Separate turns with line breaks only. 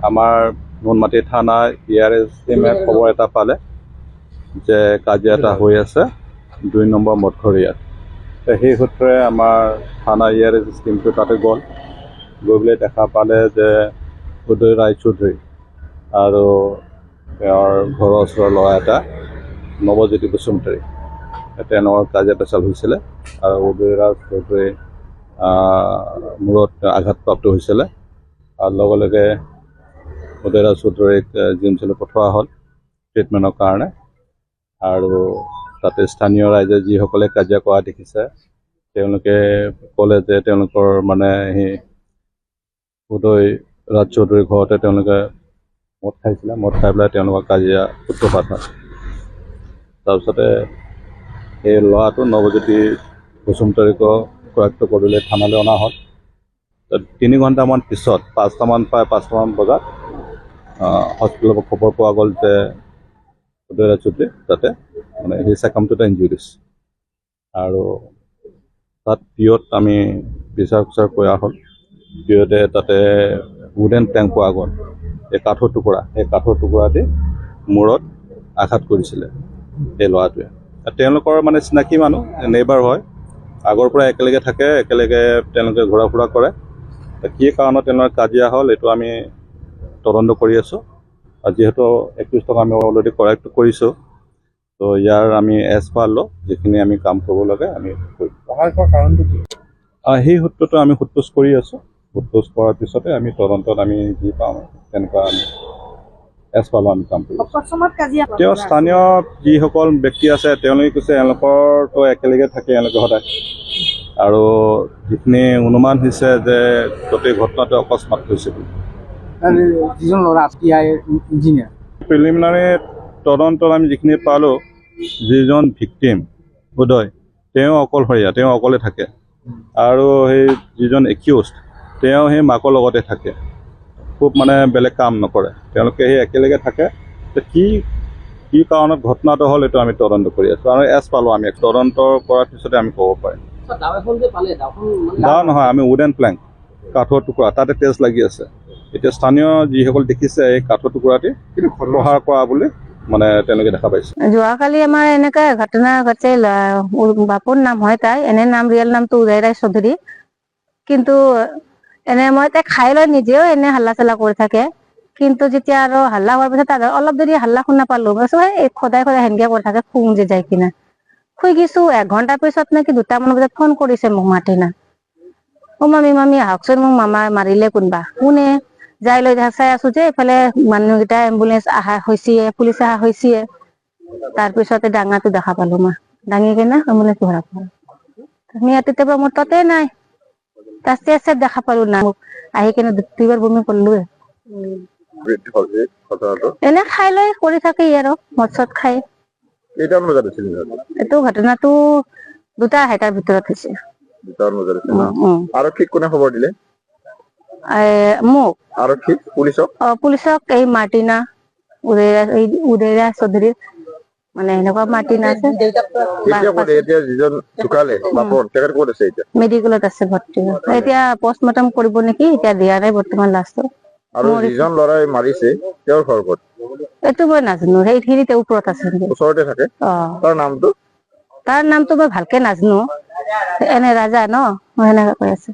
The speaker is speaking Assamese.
আমাৰ নুনমাটি থানা ERS টিমে খবৰ এটা পালে যে কাজিয়া এটা হৈ আছে 2 নম্বৰ মঠঘৰীয়াত। সেই সূত্ৰে আমাৰ থানা ERS টিমটো তাতে গ'ল, গৈ পেলাই দেখা পালে যে উদয় ৰায়চৌধুৰী আৰু তেওঁৰ ঘৰৰ ওচৰৰ ল'ৰা এটা নৱজ্যোতি বসুমতাৰী তেওঁলোকৰ কাজিয়া পেচাল হৈছিলে আৰু উদয় ৰায়চৌধুৰী মূৰত আঘাতপ্ৰাপ্ত হৈছিলে আৰু লগে লগে উদয় ৰায়চৌধুৰীক জিমছলৈ পঠোৱা হ'ল ট্ৰিটমেণ্টৰ কাৰণে। আৰু তাতে স্থানীয় ৰাইজে যিসকলে কাজিয়া কৰা দেখিছে তেওঁলোকে ক'লে যে তেওঁলোকৰ মানে সেই উদয় ৰায়চৌধুৰীৰ ঘৰতে তেওঁলোকে মদ খাইছিলে, মদ খাই পেলাই তেওঁলোকৰ কাজিয়া সূত্ৰপাত হয়। তাৰপিছতে এই ল'ৰাটো নৱজ্যোতি বসুমতাৰীক কৰায়ত্ব কৰিবলৈ থানালৈ অনা হ'ল। 3 ঘণ্টামান পিছত প্ৰায় 5টামান বজাত হস্পিটেলৰ পৰা খবৰ পোৱা গ'ল যে উদয় ৰায়চৌধুৰী তাতে মানে সেই চাকামটোতে ইনজুৰিছ আৰু তাত পিঅ'ত আমি বিচাৰ কৰা হ'ল। পিঅ'তে তাতে উডেন প্লেংক পোৱা গ'ল, এই কাঠৰ টুকুৰা দি মূৰত আঘাত কৰিছিলে এই ল'ৰাটোৱে। তেওঁলোকৰ মানে চিনাকি মানুহ, নেইবাৰ হয়, আগৰ পৰা একেলগে থাকে, একেলগে তেওঁলোকে ঘূৰা ফুৰা কৰে। কি কাৰণত তেওঁলোকৰ কাজিয়া হ'ল এইটো আমি তদন্ত কৰি আছোঁ। আৰু যিহেতু 31 টকা আমি অলৰেডি কৰায়ত্ব কৰিছোঁ, তো ইয়াৰ আমি এজ-পাৰ ল' যিখিনি আমি কাম কৰিব লাগে আমি কৰিম। কাৰণটো কি? সেই সূত্ৰটো আমি সোধ-পোছ কৰি আছোঁ। সোধ-পোছ কৰাৰ পিছতে আমি তদন্তত আমি যি পাওঁ তেনেকুৱা আমি এজ-পাৰ ল' আমি কাম কৰিম। তেওঁ স্থানীয় যিসকল ব্যক্তি আছে তেওঁলোকে কৈছে এওঁলোকৰতো একেলগে থাকে এওঁলোকে সদায়, আৰু যিখিনি অনুমান হৈছে যে গোটেই ঘটনাটো অকস্মাত হৈছে বুলি।
যিজন ল'ৰা ইঞ্জিনিয়াৰ
প্ৰিলিমিনাৰী তদন্তত আমি যিখিনি পালোঁ, যিজন ভিক্টিম উদয় তেওঁ অকলশৰীয়া, তেওঁ অকলে থাকে। আৰু সেই যিজন একিউজড তেওঁ সেই মাকৰ লগতে থাকে, খুব মানে বেলেগ কাম নকৰে, তেওঁলোকে সেই একেলগে থাকে। কি কাৰণত ঘটনাটো হ'ল এইটো আমি তদন্ত কৰি আছোঁ আৰু এজ পালোঁ আমি তদন্ত কৰাৰ পিছতে আমি ক'ব পাৰিম। দাও নহয়, আমি উডেন প্লেংক কাঠৰ টুকুৰা তাতে তেজ লাগি আছে। এতিয়া স্থানীয় যিসকল দেখিছে এই কাঠৰ টুকুৰাটি প্ৰহাৰ কৰা বুলি মানে তেওঁলোকে দেখা পাইছে।
যোৱাকালি আমাৰ এনেকা ঘটনা ঘটে, বাপুৰ নাম হয় তাই, এনে নাম ৰিয়েল নামটো উদয় ৰায়চৌধুৰী। কিন্তু এনে মই তাই খাই লৈ নিজেও এনে হাল্লা চাল্লা কৰি থাকে, কিন্তু যেতিয়া আৰু হাল্লা হোৱাৰ পিছত অলপ দেৰি হাল্লা শুনা পালো, মই সদায় সেনেকে কৰি থাকে, শুং যে যাই কিনা শুই গেছো। 1 ঘণ্টাৰ পিছত নেকি 2টামান বজাত ফোন কৰিছে মোক মাতি না, মামী আহকচোন, মোক মামাই মাৰিলে কোনবা কোনে যাই লৈ চাই আছো যে এইফালে মানুহকেইটা এম্বুলেন্স অহা হৈছে, পুলিচ অহা হৈছে। তাৰপিছতে ডাঙাটো দেখা পালো, মই দাঙি কিনে এম্বুলেন্স ভৰা পালো। তেতিয়া মোৰ তাতে নাই, তাৰ চেপ দেখা পালো না, আহি কিনে 2বাৰ বমি কৰিলো। এনে খাই লৈ কৰি থাকে আৰু মদ চদ খাই। এইটো ঘটনাটো 2:30টাৰ ভিতৰত হৈছে।
আৰক্ষীক কোনে খবৰ দিলে?
মোক
আৰক্ষীক,
পুলিচক এই মাৰ্টিনা উদয় ৰায়চৌধুৰী মানে এনেকুৱা মাৰ্টিনা আছে, মেডিকেলত আছে ভৰ্তি। এতিয়া পষ্টমৰ্টম কৰিব নেকি, এতিয়া দিয়া নাই বৰ্তমান লাষ্টত।
আৰু যিজন ল'ৰাই মাৰিছে তেওঁৰ ঘৰ ক'ত?
এইটো মই নাজানো, সেইখিনিতে ওপৰত আছে,
ওচৰতে থাকে। তাৰ নামটো
মই ভালকে নাজানো, এনে ৰাজা ন, মই সেনেকে কৈ আছে।